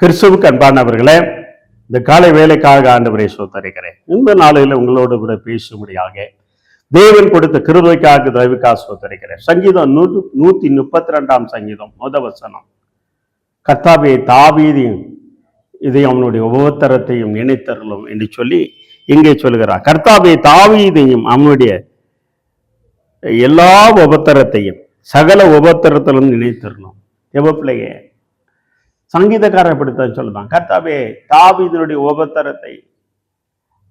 கிறிஸ்துவுக்கு அன்பானவர்களே, இந்த காலை வேலைக்காக ஆண்டவரை ஸ்தோத்தரிக்கிறேன். இந்த நாளில் உங்களோடு கூட பேசும்படியாக தேவன் கொடுத்த கிருபைக்காக தயவுக்காக ஸ்தோத்தரிக்கிறேன். சங்கீதம் 132 சங்கீதம் வசனம். கர்த்தாவே தாவீதின் இதையும் அவனுடைய உபத்திரத்தையும் நினைத்தருளும் என்று சொல்லி இங்கே சொல்கிறார். கர்த்தாவே தாவீதையும் அவனுடைய எல்லா உபத்திரத்தையும் சகல உபத்திரத்திலும் நினைத்தருளும். எவ்வப்பிள்ளையே சங்கீதக்காரர் அப்படித்தான் சொல்லுதான். கர்த்தாவே தாவீதினுடைய உபத்திரத்தை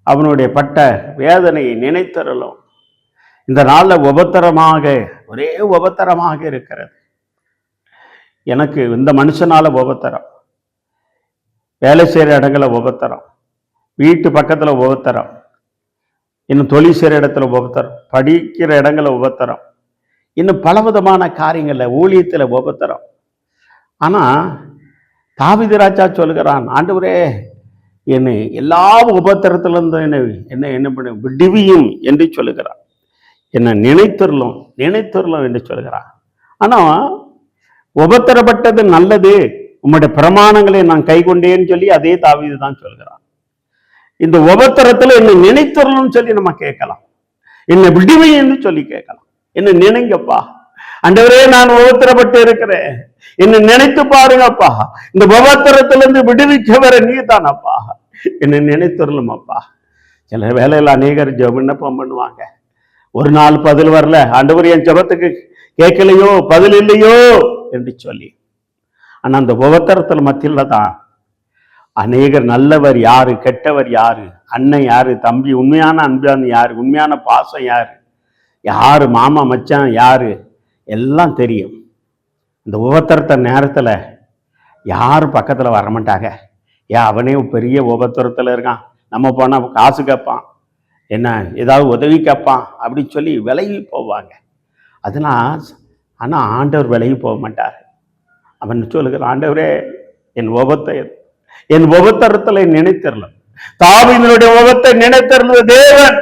அவனுடைய பட்ட வேதனையை நினைத்தருளும். இந்த நாளில் உபத்திரமாக ஒரே உபத்திரமாக இருக்கிறது. எனக்கு இந்த மனுஷனால உபத்திரம், வேலை செய்கிற இடங்கள உபத்திரம், வீட்டு பக்கத்தில் உபத்திரம், இன்னும் தொழில் செய்கிற இடத்துல உபத்திரம், படிக்கிற இடங்கள உபத்திரம், இன்னும் பலவிதமான காரியங்களில் ஊழியத்தில் உபத்திரம். ஆனால் தாவீது ராஜா சொல்கிறான், ஆண்டவரே என்னை எல்லா உபத்திரத்திலிருந்து என்ன பண்ண விடுவியும் என்று சொல்லுகிறான். என்னை நினைத்தருளும் என்று சொல்கிறான். ஆனால் உபத்திரப்பட்டது நல்லது, உம்முடைய பிரமாணங்களை நான் கை கொண்டேன்னு சொல்லி அதே தாவீது தான் சொல்கிறான். இந்த உபத்திரத்துல என்னை நினைத்தருளும் சொல்லி நம்ம கேட்கலாம், என்னை விடுவின்னு சொல்லி கேட்கலாம். என்னை நினைங்கப்பா ஆண்டவரே, நான் உபத்திரப்பட்டு இருக்கிறேன், என்னை நினைத்து பாருங்கப்பா, இந்த உபத்திரத்திலிருந்து விடுவிக்க வர நீ தானப்பா, என்னை நினைத்தருளும் அப்பா. சில வேலையில் அநேகர் விண்ணப்பம் பண்ணுவாங்க, ஒரு நாள் பதில் வரல, ஆண்டவர் என் ஜெபத்துக்கு கேட்கலையோ பதில் இல்லையோ என்று சொல்லி. ஆனா அந்த உபத்திரத்தில் மத்தியில தான் அநேகர் நல்லவர் யாரு, கெட்டவர் யாரு, அண்ணன் யாரு, தம்பி உண்மையான அன்பான் யாரு, உண்மையான பாசம் யாரு, யாரு மாமா மச்சான் யாரு எல்லாம் தெரியும். இந்த உபத்திரத்த நேரத்துல யாரும் பக்கத்துல வரமாட்டாங்க. அவனே பெரிய உபத்திரத்துல இருக்கான், நம்ம போனா காசு கேட்பான், என்ன ஏதாவது உதவி கேட்பான் அப்படின்னு சொல்லி விலகி போவாங்க. அதனால் ஆனால் ஆண்டவர் விலகி போக மாட்டார். அவன் சொல்லுகிற, ஆண்டவரே என் உபத்திரத்தில் நினைத்தரலாம். தாவீதினுடைய உபத்தை நினைத்தருள தேவன்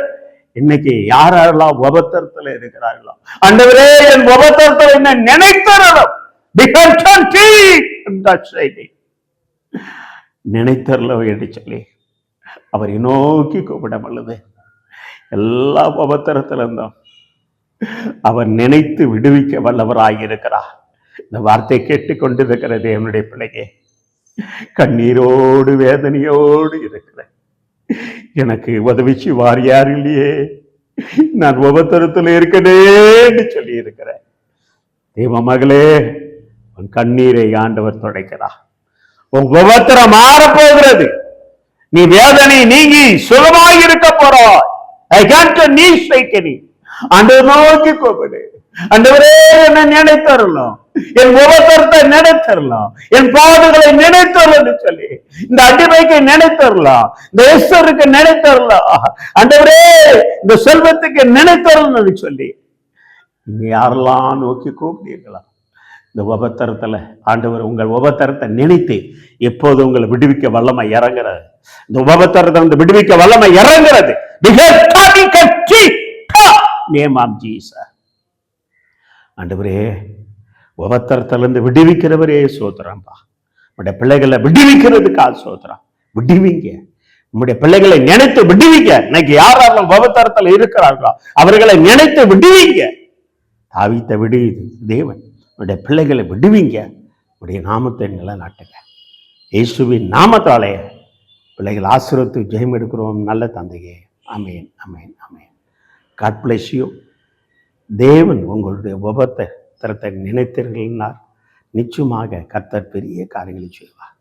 இன்னைக்கு யாரெல்லாம் உபத்திரத்தில் இருக்கிறார்களோ, ஆண்டவரே என் உபத்திரத்தில் என்ன நினைத்தரலாம், நினைத்தரலாம் என்று சொல்லி அவரை நோக்கி கூப்பிட வல்லது. எல்லா உபத்திரத்திலிருந்தும் அவர் நினைத்து விடுவிக்க வல்லவராயிருக்கிறார். இந்த வார்த்தை கேட்டுக்கொண்டிருக்கிற தேவனுடைய பிள்ளையே, கண்ணீரோடு வேதனையோடு இருக்கிறேன், எனக்கு உதவிச்சு வாரியார் இல்லையே, நான் உபத்திரத்தில் இருக்கேன்னு சொல்லி இருக்கிறேன். தேவ மகளே, உன் கண்ணீரை ஆண்டவர் துடைக்கிறார். உன் உபத்திரம் மாறப்போகிறது, நீ வேதனை நீங்கி சுகமாக இருக்க போறாய். நீ சைக்கனி ஆண்டவர் நோக்கி கூப்பிடு, ஆண்டவரே என்னை நினைத்தரலாம், என் உபத்திரத்தை நினைத்தரலாம், என் பாடுகளை நினைத்தரலாம் சொல்லி, இந்த அடிமைக்கு நினைத்தரலாம், இந்த எஸ்தருக்கு நினைத்தரலாம், ஆண்டவரே இந்த செல்வத்துக்கு நினைத்தரலாம் சொல்லி நீங்க யாரெல்லாம் நோக்கி கூப்பிட்டீர்களா, இந்த உபத்திரத்துல ஆண்டவர் உங்கள் உபத்திரத்தை நினைத்து எப்போது உங்களை விடுவிக்க வல்லமை இறங்குறது. இந்த உபத்திரத்தை வந்து விடுவிக்க வல்லமை இறங்குறது. ஆண்டவரே உபத்திரத்திலிருந்து விடுவிக்கிறவரே சோத்திரம்பா. உங்களுடைய பிள்ளைகளை விடுவிக்கிறதுக்காக சோத்திரம். விடுவிங்க, உங்களுடைய பிள்ளைகளை நினைத்து விடுவிக்க. இன்னைக்கு யாரெல்லாம் உபத்திரத்தில் இருக்கிறார்களோ அவர்களை நினைத்து விடுவிங்க. தாவீதை விடுவிது தேவன். உடைய பிள்ளைகளை விடுவிங்க, உடைய நாமத்தை நிலைநாட்டுங்க. இயேசுவின் நாமத்தாலே பிள்ளைகள் ஆசீர்வதித்து ஜெயம் எடுக்கிறோம் நல்ல தந்தையே. ஆமென், ஆமென், ஆமென். God bless you. தேவன் உங்களுடைய உபத்திரத்தை நினைத்தீர்கள்னால் நிச்சயமாக கர்த்தர் பெரிய காரியங்களை செய்வார்.